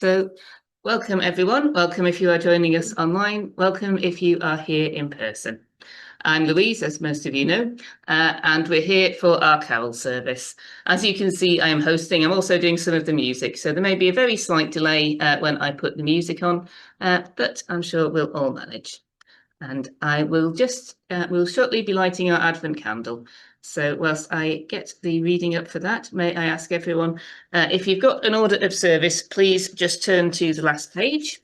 So welcome everyone. Welcome if you are joining us online. Welcome if you are here in person. I'm Louise, as most of you know, and we're here for our carol service. As you can see, I am hosting. I'm also doing some of the music, so there may be a very slight delay when I put the music on, but I'm sure we'll all manage. And I will will shortly be lighting our Advent candle. So whilst I get the reading up for that, may I ask everyone, if you've got an order of service, please just turn to the last page.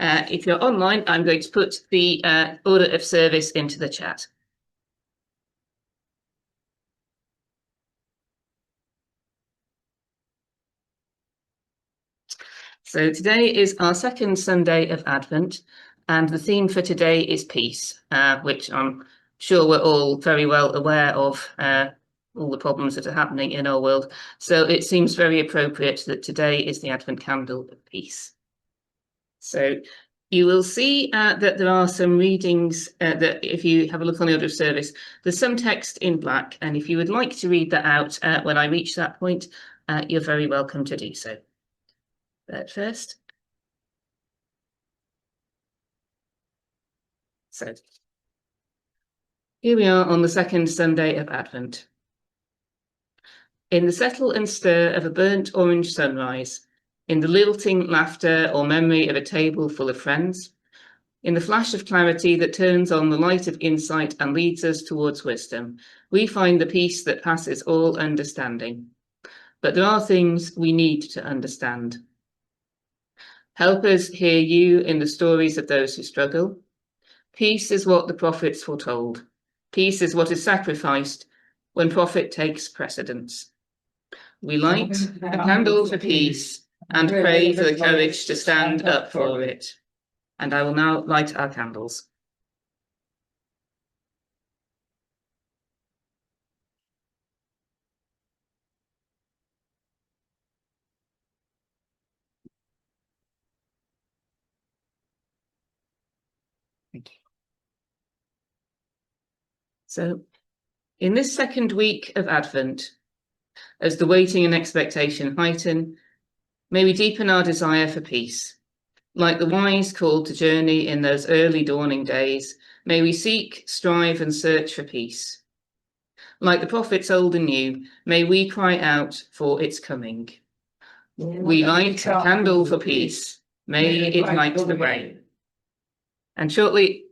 If you're online, I'm going to put the order of service into the chat. So today is our second Sunday of Advent, and the theme for today is peace, which I'm sure we're all very well aware of, all the problems that are happening in our world. So it seems very appropriate that today is the Advent candle of peace. So you will see that there are some readings that if you have a look on the order of service, there's some text in black. And if you would like to read that out when I reach that point, you're very welcome to do so. But first. So here we are on the second Sunday of Advent. In the settle and stir of a burnt orange sunrise, in the lilting laughter or memory of a table full of friends, in the flash of clarity that turns on the light of insight and leads us towards wisdom, we find the peace that passes all understanding. But there are things we need to understand. Help us hear you in the stories of those who struggle. Peace is what the prophets foretold. Peace is what is sacrificed when profit takes precedence. We light a candle for peace and pray for the courage to stand up for it. And I will now light our candles. Thank you. So, in this second week of Advent, as the waiting and expectation heighten, may we deepen our desire for peace. Like the wise called to journey in those early dawning days, may we seek, strive, and search for peace. Like the prophets old and new, may we cry out for its coming. We light a candle for peace, may it light the way. And shortly,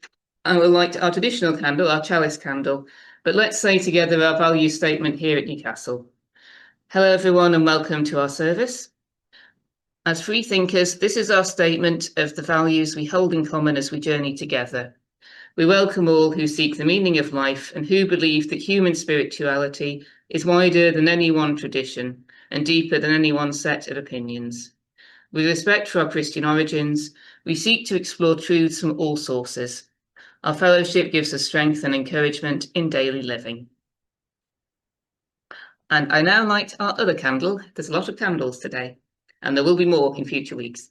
I will light our traditional candle, our chalice candle, but let's say together our value statement here at Newcastle. Hello everyone and welcome to our service. As free thinkers, this is our statement of the values we hold in common as we journey together. We welcome all who seek the meaning of life and who believe that human spirituality is wider than any one tradition and deeper than any one set of opinions. With respect for our Christian origins, we seek to explore truths from all sources. Our fellowship gives us strength and encouragement in daily living. And I now light our other candle. There's a lot of candles today, and there will be more in future weeks.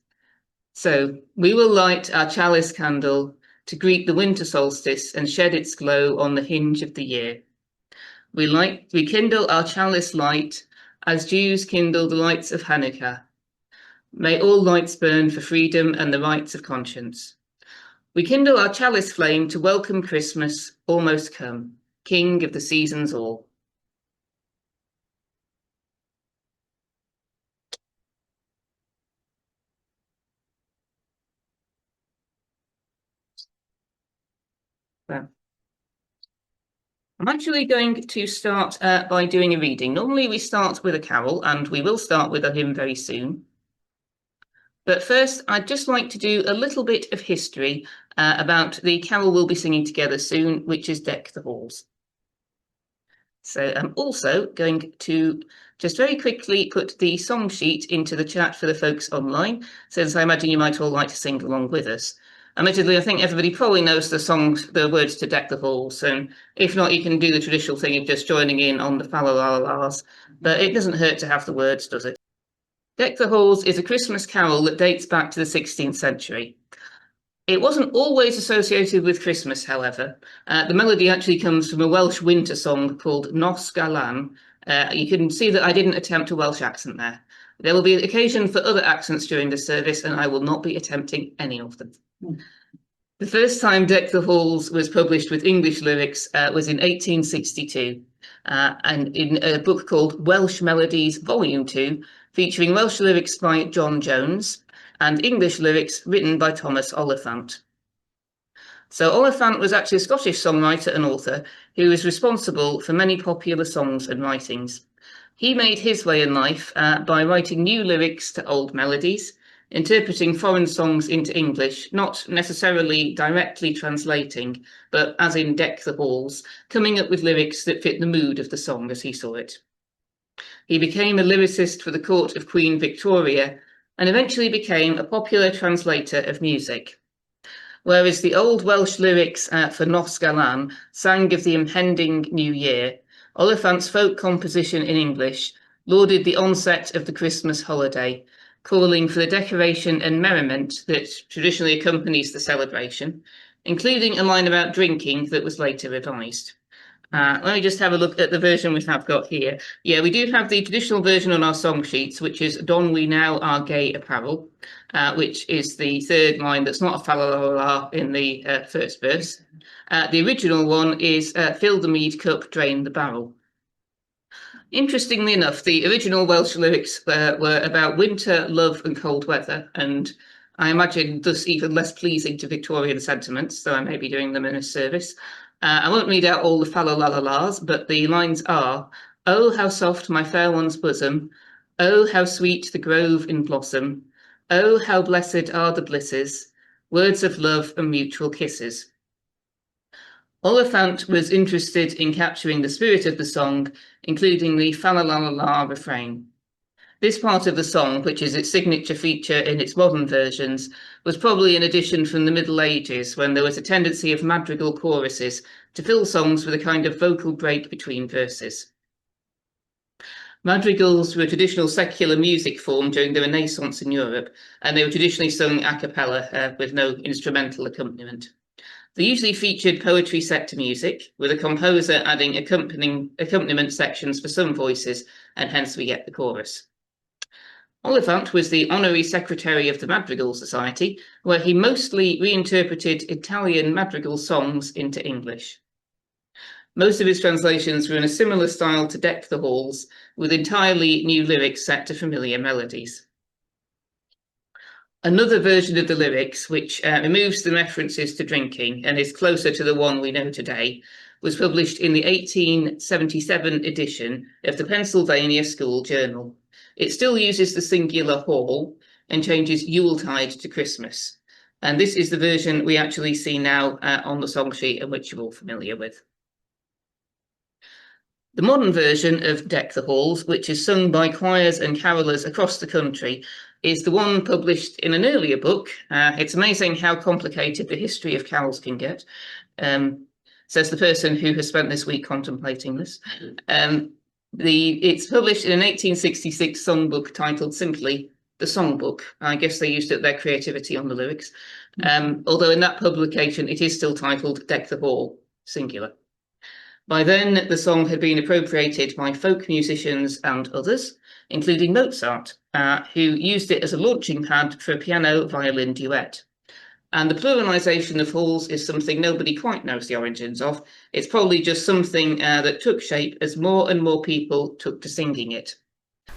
So we will light our chalice candle to greet the winter solstice and shed its glow on the hinge of the year. We kindle our chalice light as Jews kindle the lights of Hanukkah. May all lights burn for freedom and the rights of conscience. We kindle our chalice flame to welcome Christmas almost come, King of the seasons all. Well, I'm actually going to start by doing a reading. Normally we start with a carol, and we will start with a hymn very soon. But first, I'd just like to do a little bit of history about the carol we'll be singing together soon, which is Deck the Halls. So I'm also going to just very quickly put the song sheet into the chat for the folks online, since I imagine you might all like to sing along with us. Admittedly, I think everybody probably knows the words to Deck the Halls, and if not, you can do the traditional thing of just joining in on the fa-la-la-las, but it doesn't hurt to have the words, does it? Deck the Halls is a Christmas carol that dates back to the 16th century. It wasn't always associated with Christmas, however. The melody actually comes from a Welsh winter song called Nos Galan. You can see that I didn't attempt a Welsh accent there. There will be occasion for other accents during the service, and I will not be attempting any of them. The first time Deck the Halls was published with English lyrics was in 1862, and in a book called Welsh Melodies Volume 2, featuring Welsh lyrics by John Jones and English lyrics written by Thomas Oliphant. So Oliphant was actually a Scottish songwriter and author who was responsible for many popular songs and writings. He made his way in life by writing new lyrics to old melodies, interpreting foreign songs into English, not necessarily directly translating, but as in Deck the Halls, coming up with lyrics that fit the mood of the song as he saw it. He became a lyricist for the court of Queen Victoria and eventually became a popular translator of music. Whereas the old Welsh lyrics for Nos Galan sang of the impending new year, Oliphant's folk composition in English lauded the onset of the Christmas holiday, calling for the decoration and merriment that traditionally accompanies the celebration, including a line about drinking that was later revised. Let me just have a look at the version we have got here. Yeah, we do have the traditional version on our song sheets, which is Don We Now Our Gay Apparel, which is the third line that's not a fa la la la in the first verse. The original one is Fill the mead cup, drain the barrel. Interestingly enough, the original Welsh lyrics were about winter, love and cold weather, and I imagine thus even less pleasing to Victorian sentiments, so I may be doing them in a service. I won't read out all the fa la la la las, but the lines are, oh, how soft my fair one's bosom, oh, how sweet the grove in blossom, oh, how blessed are the blisses, words of love and mutual kisses. Oliphant was interested in capturing the spirit of the song, including the fa la la la la refrain. This part of the song, which is its signature feature in its modern versions, was probably an addition from the Middle Ages, when there was a tendency of madrigal choruses to fill songs with a kind of vocal break between verses. Madrigals were a traditional secular music form during the Renaissance in Europe, and they were traditionally sung a cappella with no instrumental accompaniment. They usually featured poetry set to music, with a composer adding accompaniment sections for some voices, and hence we get the chorus. Oliphant was the honorary secretary of the Madrigal Society, where he mostly reinterpreted Italian madrigal songs into English. Most of his translations were in a similar style to Deck the Halls, with entirely new lyrics set to familiar melodies. Another version of the lyrics, which removes the references to drinking and is closer to the one we know today, was published in the 1877 edition of the Pennsylvania School Journal. It still uses the singular hall and changes Yuletide to Christmas. And this is the version we actually see now on the song sheet, and which you're all familiar with. The modern version of Deck the Halls, which is sung by choirs and carolers across the country, is the one published in an earlier book. It's amazing how complicated the history of carols can get, says the person who has spent this week contemplating this. It's published in an 1866 songbook titled simply The Songbook. I guess they used their creativity on the lyrics. Although in that publication, it is still titled Deck the Hall, singular. By then, the song had been appropriated by folk musicians and others, including Mozart, who used it as a launching pad for a piano-violin duet. And the pluralisation of halls is something nobody quite knows the origins of. It's probably just something that took shape as more and more people took to singing it.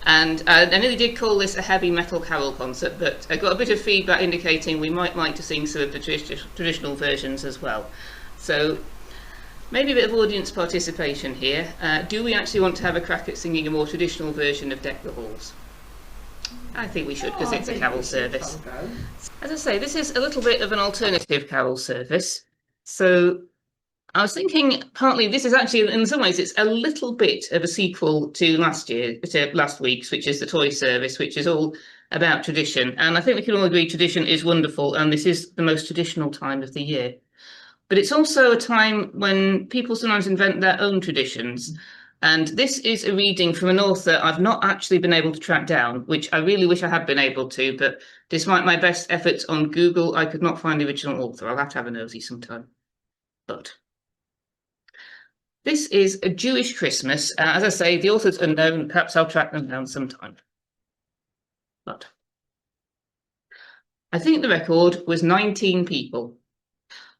And I nearly did call this a heavy metal carol concert, but I got a bit of feedback indicating we might like to sing some of the traditional versions as well. So maybe a bit of audience participation here. Do we actually want to have a crack at singing a more traditional version of Deck the Halls? I think we should, because it's a carol service. As I say, this is a little bit of an alternative carol service. So I was thinking partly this is actually, in some ways, it's a little bit of a sequel to last week's, which is the toy service, which is all about tradition. And I think we can all agree tradition is wonderful, and this is the most traditional time of the year. But it's also a time when people sometimes invent their own traditions. And this is a reading from an author I've not actually been able to track down, which I really wish I had been able to, but despite my best efforts on Google, I could not find the original author. I'll have to have a nosy sometime. But this is A Jewish Christmas. As I say, the author's unknown. Perhaps I'll track them down sometime. But I think the record was 19 people.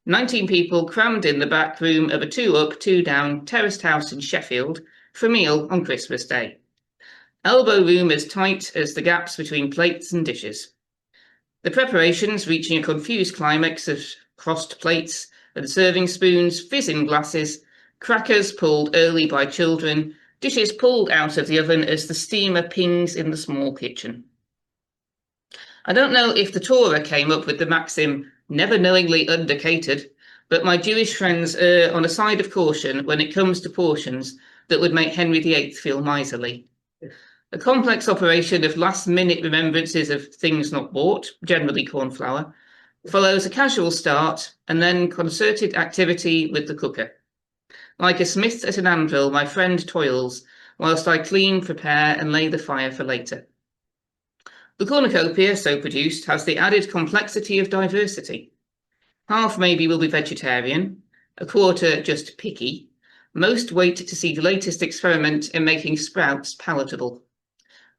19 people crammed in the back room of a 2-up, 2-down terraced house in Sheffield for a meal on Christmas Day. Elbow room as tight as the gaps between plates and dishes. The preparations reaching a confused climax of crossed plates and serving spoons, fizzing glasses, crackers pulled early by children, dishes pulled out of the oven as the steamer pings in the small kitchen. I don't know if the Torah came up with the maxim, never knowingly undercatered, but my Jewish friends err on a side of caution when it comes to portions that would make Henry VIII feel miserly. A complex operation of last-minute remembrances of things not bought, generally corn flour, follows a casual start and then concerted activity with the cooker. Like a smith at an anvil, my friend toils, whilst I clean, prepare, and lay the fire for later. The cornucopia, so produced, has the added complexity of diversity. Half maybe will be vegetarian, a quarter just picky. Most wait to see the latest experiment in making sprouts palatable.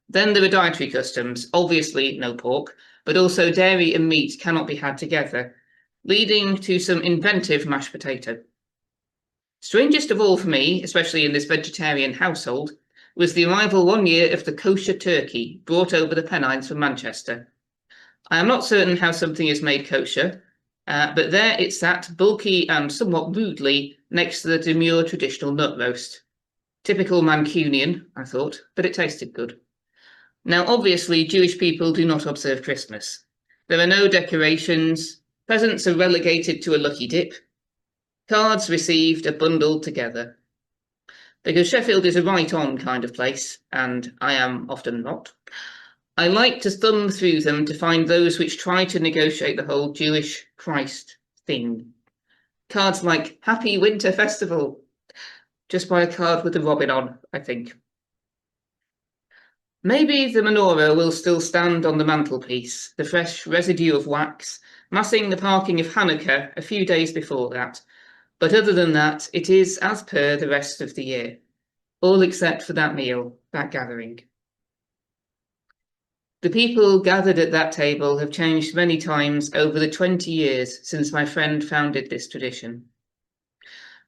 Then there are dietary customs, obviously no pork, but also dairy and meat cannot be had together, leading to some inventive mashed potato. Strangest of all for me, especially in this vegetarian household, was the arrival one year of the kosher turkey brought over the Pennines from Manchester. I am not certain how something is made kosher, but there it sat, bulky and somewhat rudely, next to the demure traditional nut roast. Typical Mancunian, I thought, but it tasted good. Now, obviously, Jewish people do not observe Christmas. There are no decorations, presents are relegated to a lucky dip, cards received are bundled together. Because Sheffield is a right-on kind of place, and I am often not, I like to thumb through them to find those which try to negotiate the whole Jewish Christ thing. Cards like Happy Winter Festival. Just buy a card with a robin on, I think. Maybe the menorah will still stand on the mantelpiece, the fresh residue of wax, massing the parking of Hanukkah a few days before that. But other than that, it is as per the rest of the year, all except for that meal, that gathering. The people gathered at that table have changed many times over the 20 years since my friend founded this tradition.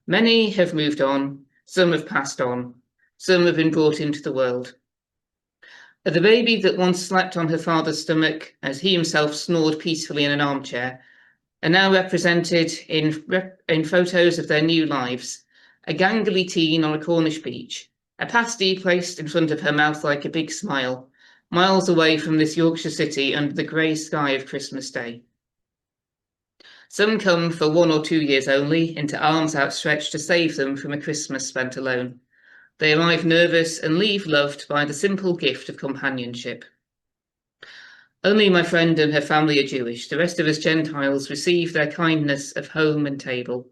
Many have moved on, some have passed on, some have been brought into the world. The baby that once slept on her father's stomach as he himself snored peacefully in an armchair are now represented in photos of their new lives. A gangly teen on a Cornish beach, a pasty placed in front of her mouth like a big smile, miles away from this Yorkshire city under the grey sky of Christmas Day. Some come for 1 or 2 years only, into arms outstretched to save them from a Christmas spent alone. They arrive nervous and leave loved by the simple gift of companionship. Only my friend and her family are Jewish. The rest of us Gentiles receive their kindness of home and table.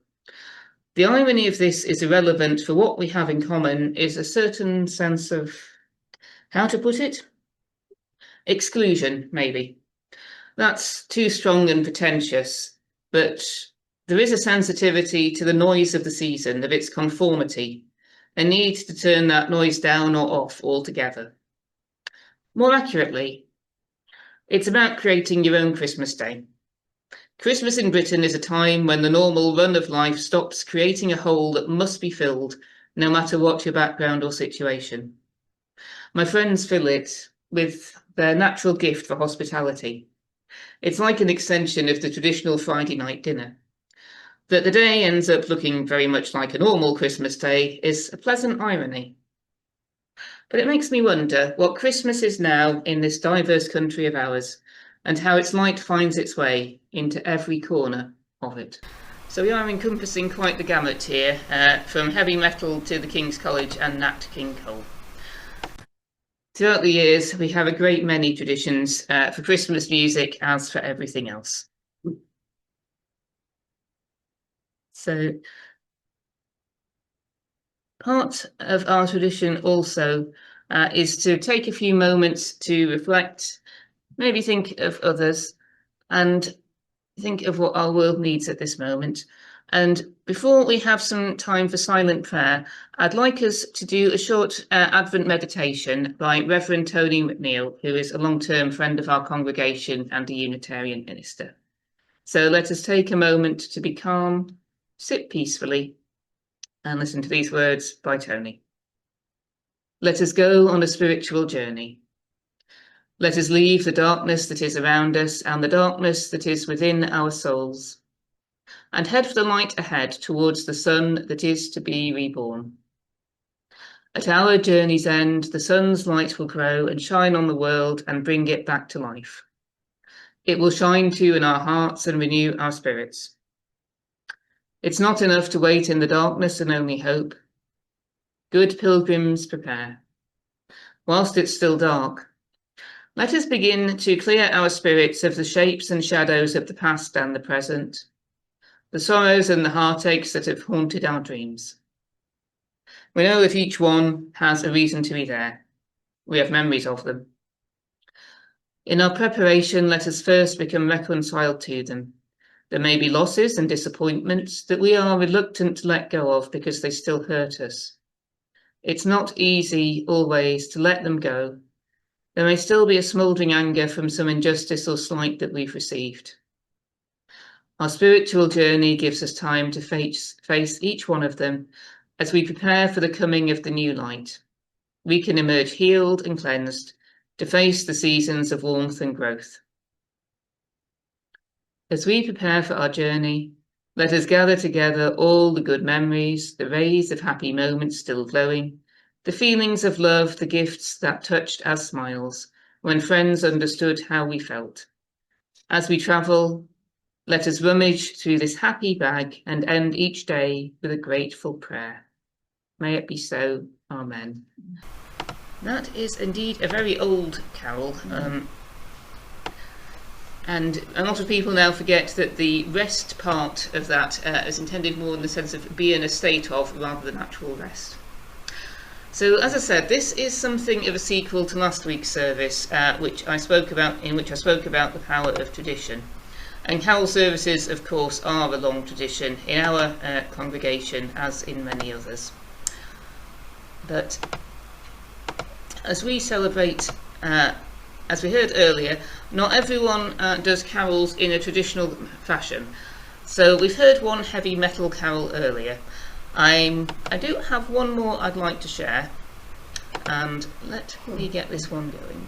The irony of this is irrelevant, for what we have in common is a certain sense of, how to put it? Exclusion, maybe. That's too strong and pretentious, but there is a sensitivity to the noise of the season, of its conformity, a need to turn that noise down or off altogether. More accurately, it's about creating your own Christmas Day. Christmas in Britain is a time when the normal run of life stops creating a hole that must be filled, no matter what your background or situation. My friends fill it with their natural gift for hospitality. It's like an extension of the traditional Friday night dinner. That the day ends up looking very much like a normal Christmas Day is a pleasant irony. But it makes me wonder what Christmas is now in this diverse country of ours, and how its light finds its way into every corner of it. So we are encompassing quite the gamut here, from heavy metal to the King's College and Nat King Cole. Throughout the years, we have a great many traditions for Christmas music, as for everything else. So part of our tradition also is to take a few moments to reflect, maybe think of others, and think of what our world needs at this moment. And before we have some time for silent prayer, I'd like us to do a short Advent meditation by Reverend Tony McNeile, who is a long-term friend of our congregation and a Unitarian minister. So let us take a moment to be calm, sit peacefully, and listen to these words by Tony. Let us go on a spiritual journey. Let us leave the darkness that is around us and the darkness that is within our souls, and head for the light ahead towards the sun that is to be reborn. At our journey's end, the sun's light will grow and shine on the world and bring it back to life. It will shine too in our hearts and renew our spirits. It's not enough to wait in the darkness and only hope. Good pilgrims, prepare. Whilst it's still dark, let us begin to clear our spirits of the shapes and shadows of the past and the present, the sorrows and the heartaches that have haunted our dreams. We know that each one has a reason to be there. We have memories of them. In our preparation, let us first become reconciled to them. There may be losses and disappointments that we are reluctant to let go of because they still hurt us. It's not easy always to let them go. There may still be a smouldering anger from some injustice or slight that we've received. Our spiritual journey gives us time to face each one of them as we prepare for the coming of the new light. We can emerge healed and cleansed to face the seasons of warmth and growth. As we prepare for our journey, let us gather together all the good memories, the rays of happy moments still glowing, the feelings of love, the gifts that touched as smiles, when friends understood how we felt. As we travel, let us rummage through this happy bag and end each day with a grateful prayer. May it be so. Amen. That is indeed a very old carol. And a lot of people now forget that the rest part of that is intended more in the sense of be in a state of rather than actual rest. So, as I said, this is something of a sequel to last week's service, in which I spoke about the power of tradition. And carol services, of course, are a long tradition in our congregation, as in many others. But as we celebrate, as we heard earlier, not everyone does carols in a traditional fashion. So we've heard one heavy metal carol earlier. I do have one more I'd like to share, and let me get this one going.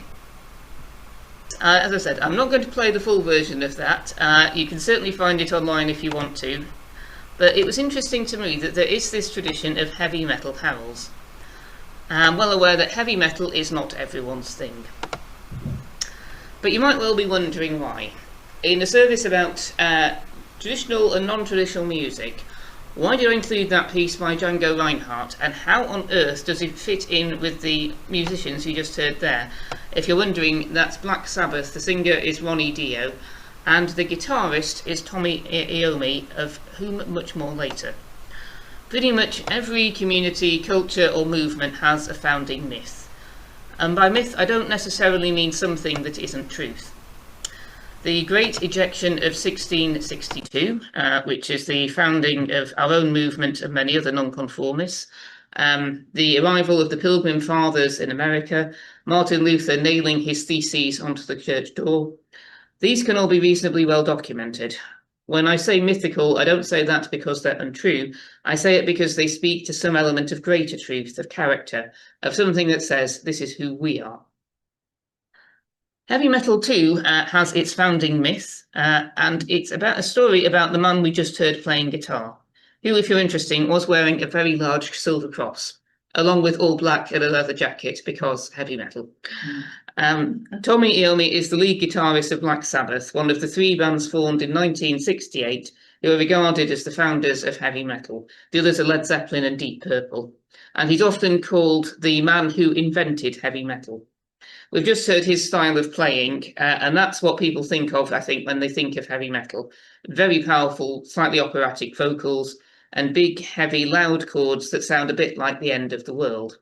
As I said, I'm not going to play the full version of that. You can certainly find it online if you want to, but it was interesting to me that there is this tradition of heavy metal carols. I'm well aware that heavy metal is not everyone's thing, but you might well be wondering why. In a service about traditional and non-traditional music, why do I include that piece by Django Reinhardt, and how on earth does it fit in with the musicians you just heard there? If you're wondering, that's Black Sabbath. The singer is Ronnie Dio, and the guitarist is Tommy Iommi, of whom much more later. Pretty much every community, culture or movement has a founding myth. And by myth, I don't necessarily mean something that isn't truth. The Great Ejection of 1662, which is the founding of our own movement and many other nonconformists, the arrival of the Pilgrim Fathers in America, Martin Luther nailing his theses onto the church door, these can all be reasonably well documented. When I say mythical, I don't say that because they're untrue. I say it because they speak to some element of greater truth, of character, of something that says this is who we are. Heavy metal too has its founding myth, and it's about a story about the man we just heard playing guitar, who, if you're interested, was wearing a very large silver cross, along with all black and a leather jacket, because heavy metal. Tommy Iommi is the lead guitarist of Black Sabbath, one of the three bands formed in 1968 who are regarded as the founders of heavy metal. The others are Led Zeppelin and Deep Purple, and he's often called the man who invented heavy metal. We've just heard his style of playing, and that's what people think of, I think, when they think of heavy metal. Very powerful, slightly operatic vocals, and big, heavy, loud chords that sound a bit like the end of the world,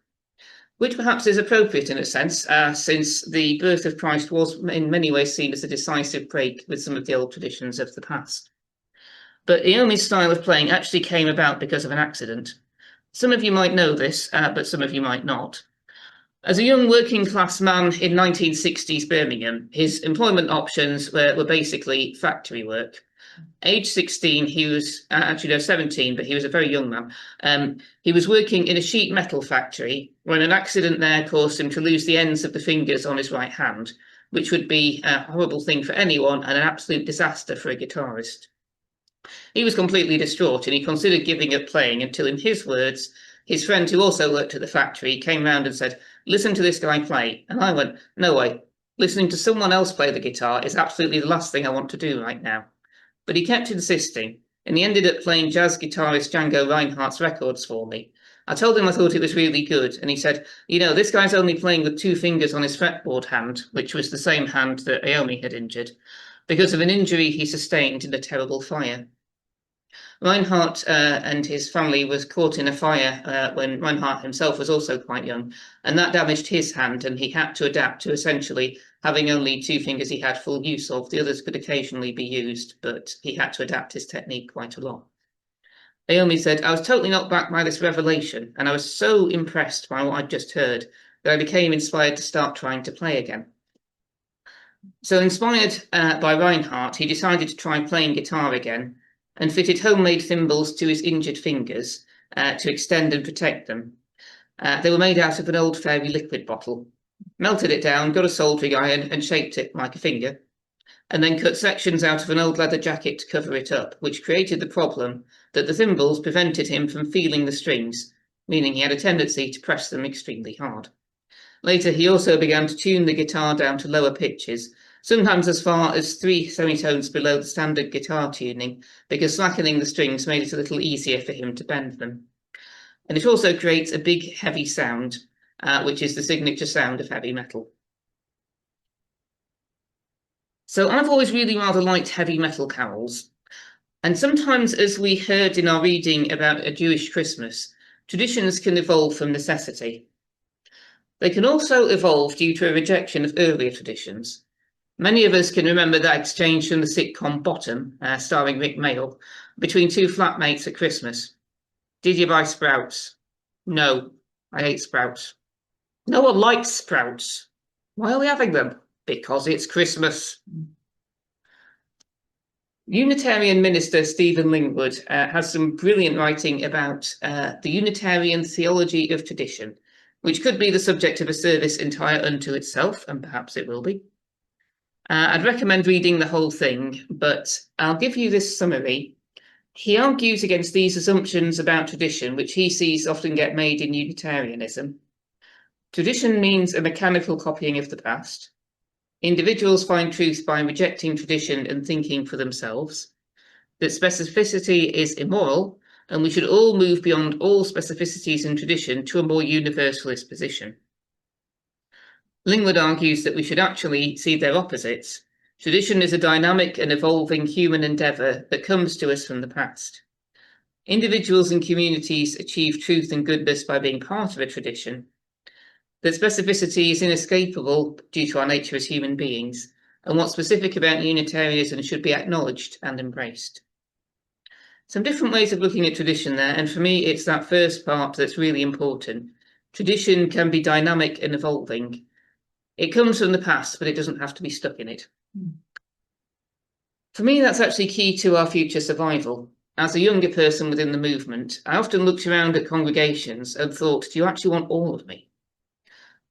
which perhaps is appropriate in a sense, since the birth of Christ was in many ways seen as a decisive break with some of the old traditions of the past. But Aomi's style of playing actually came about because of an accident. Some of you might know this, but some of you might not. As a young working class man in 1960s Birmingham, his employment options were basically factory work. Age 16, he was, actually no, 17, but he was a very young man. He was working in a sheet metal factory when an accident there caused him to lose the ends of the fingers on his right hand, which would be a horrible thing for anyone and an absolute disaster for a guitarist. He was completely distraught and he considered giving up playing until, in his words, his friend who also worked at the factory came round and said, "Listen to this guy play." And I went, "No way. Listening to someone else play the guitar is absolutely the last thing I want to do right now." But he kept insisting, and he ended up playing jazz guitarist Django Reinhardt's records for me. I told him I thought it was really good, and he said, "You know, this guy's only playing with 2 fingers on his fretboard hand," which was the same hand that Aomi had injured, because of an injury he sustained in a terrible fire. Reinhardt and his family was caught in a fire when Reinhardt himself was also quite young, and that damaged his hand, and he had to adapt to essentially having only 2 fingers he had full use of. The others could occasionally be used, but he had to adapt his technique quite a lot. Aomi said, "I was totally knocked back by this revelation, and I was so impressed by what I'd just heard that I became inspired to start trying to play again." So inspired by Reinhardt, he decided to try playing guitar again and fitted homemade thimbles to his injured fingers to extend and protect them. They were made out of an old fairy liquid bottle. Melted it down, got a soldering iron and shaped it like a finger, and then cut sections out of an old leather jacket to cover it up, which created the problem that the thimbles prevented him from feeling the strings, meaning he had a tendency to press them extremely hard. Later, he also began to tune the guitar down to lower pitches, sometimes as far as 3 semitones below the standard guitar tuning, because slackening the strings made it a little easier for him to bend them. And it also creates a big, heavy sound, which is the signature sound of heavy metal. So I've always really rather liked heavy metal carols. And sometimes, as we heard in our reading about a Jewish Christmas, traditions can evolve from necessity. They can also evolve due to a rejection of earlier traditions. Many of us can remember that exchange from the sitcom Bottom, starring McNeile, between 2 flatmates at Christmas. "Did you buy sprouts?" "No, I hate sprouts." "No one likes sprouts." "Why are we having them?" "Because it's Christmas." Unitarian minister Stephen Lingwood has some brilliant writing about the Unitarian theology of tradition, which could be the subject of a service entire unto itself, and perhaps it will be. I'd recommend reading the whole thing, but I'll give you this summary. He argues against these assumptions about tradition, which he sees often get made in Unitarianism. Tradition means a mechanical copying of the past. Individuals find truth by rejecting tradition and thinking for themselves. That specificity is immoral, and we should all move beyond all specificities in tradition to a more universalist position. Lingwood argues that we should actually see their opposites. Tradition is a dynamic and evolving human endeavour that comes to us from the past. Individuals and communities achieve truth and goodness by being part of a tradition. That specificity is inescapable due to our nature as human beings, and what's specific about Unitarianism should be acknowledged and embraced. Some different ways of looking at tradition there, and for me it's that first part that's really important. Tradition can be dynamic and evolving. It comes from the past, but it doesn't have to be stuck in it. For me, that's actually key to our future survival. As a younger person within the movement, I often looked around at congregations and thought, do you actually want all of me?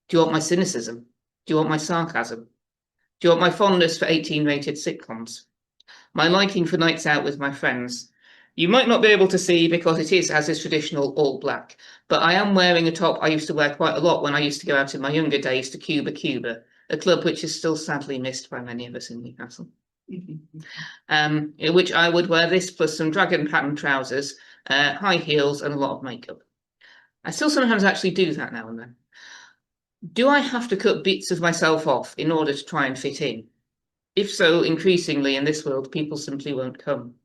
Do you want my cynicism? Do you want my sarcasm? Do you want my fondness for 18-rated sitcoms? My liking for nights out with my friends? You might not be able to see because it is as is traditional all black, but I am wearing a top I used to wear quite a lot when I used to go out in my younger days to Cuba, a club which is still sadly missed by many of us in Newcastle. In which I would wear this plus some dragon pattern trousers, high heels and a lot of makeup. I still sometimes actually do that now and then. Do I have to cut bits of myself off in order to try and fit in? If so, increasingly in this world, people simply won't come.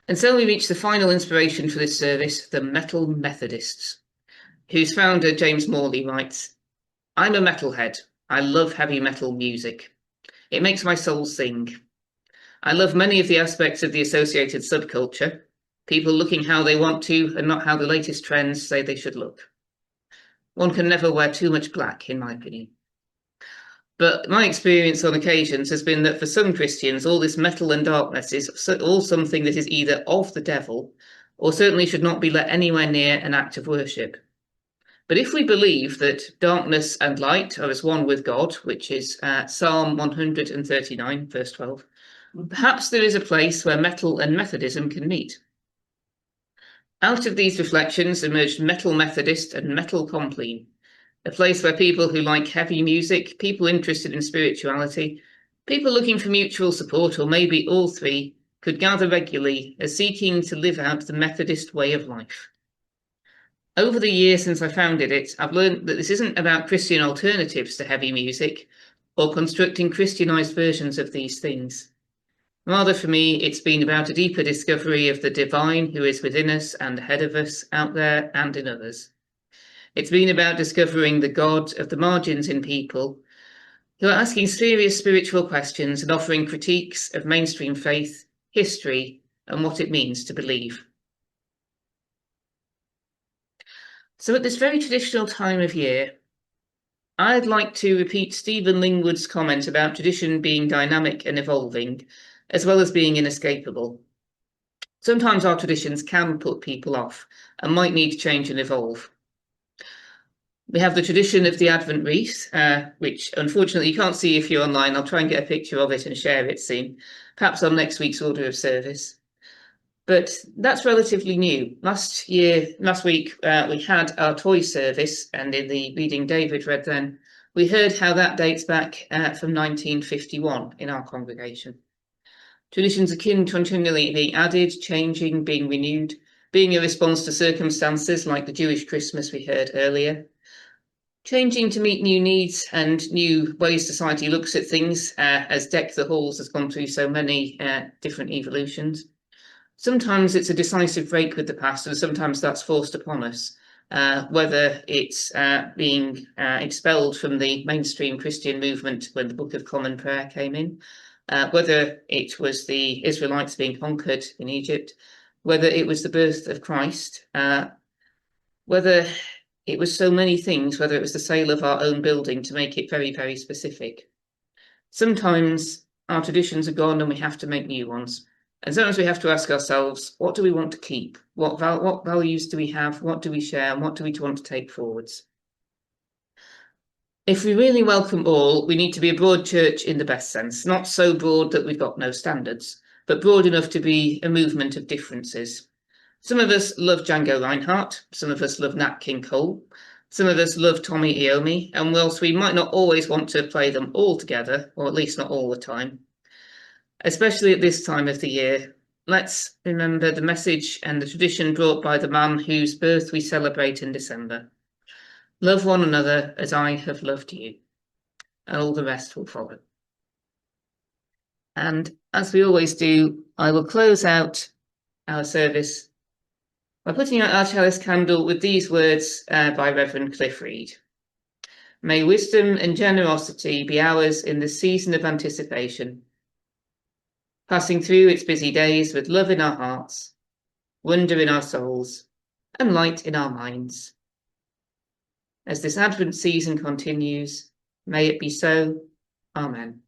And so we reach the final inspiration for this service, the Metal Methodists, whose founder, James Morley, writes, "I'm a metalhead. I love heavy metal music. It makes my soul sing. I love many of the aspects of the associated subculture, people looking how they want to and not how the latest trends say they should look. One can never wear too much black, in my opinion. But my experience on occasions has been that for some Christians, all this metal and darkness is all something that is either of the devil or certainly should not be let anywhere near an act of worship. But if we believe that darkness and light are as one with God, which is Psalm 139, verse 12, perhaps there is a place where metal and Methodism can meet. Out of these reflections emerged Metal Methodist and Metal Compline, a place where people who like heavy music, people interested in spirituality, people looking for mutual support, or maybe all three, could gather regularly as seeking to live out the Methodist way of life. Over the years since I founded it, I've learned that this isn't about Christian alternatives to heavy music or constructing Christianized versions of these things. Rather, for me, it's been about a deeper discovery of the divine who is within us and ahead of us, out there and in others. It's been about discovering the God of the margins in people who are asking serious spiritual questions and offering critiques of mainstream faith, history, and what it means to believe. So at this very traditional time of year, I'd like to repeat Stephen Lingwood's comment about tradition being dynamic and evolving, as well as being inescapable. Sometimes our traditions can put people off and might need to change and evolve. We have the tradition of the Advent wreath, which unfortunately you can't see if you're online. I'll try and get a picture of it and share it soon, perhaps on next week's order of service. But that's relatively new. Last week, we had our toy service, and in the reading David read then, we heard how that dates back from 1951 in our congregation. Traditions are continually being added, changing, being renewed, being a response to circumstances like the Jewish Christmas we heard earlier, changing to meet new needs and new ways society looks at things, as Deck the Halls has gone through so many different evolutions. Sometimes it's a decisive break with the past, and sometimes that's forced upon us, whether it's being expelled from the mainstream Christian movement when the Book of Common Prayer came in, whether it was the Israelites being conquered in Egypt, whether it was the birth of Christ, whether it was so many things, whether it was the sale of our own building, to make it very, very specific. Sometimes our traditions are gone and we have to make new ones. And sometimes we have to ask ourselves, what do we want to keep? What values do we have? What do we share? And what do we want to take forwards? If we really welcome all, we need to be a broad church in the best sense, not so broad that we've got no standards, but broad enough to be a movement of differences. Some of us love Django Reinhardt, some of us love Nat King Cole, some of us love Tommy Iommi, and whilst we might not always want to play them all together, or at least not all the time, especially at this time of the year, let's remember the message and the tradition brought by the man whose birth we celebrate in December. Love one another as I have loved you, and all the rest will follow. And as we always do, I will close out our service by putting out our chalice candle with these words by Reverend Cliff Reed. May wisdom and generosity be ours in the season of anticipation, passing through its busy days with love in our hearts, wonder in our souls, and light in our minds. As this Advent season continues, may it be so. Amen.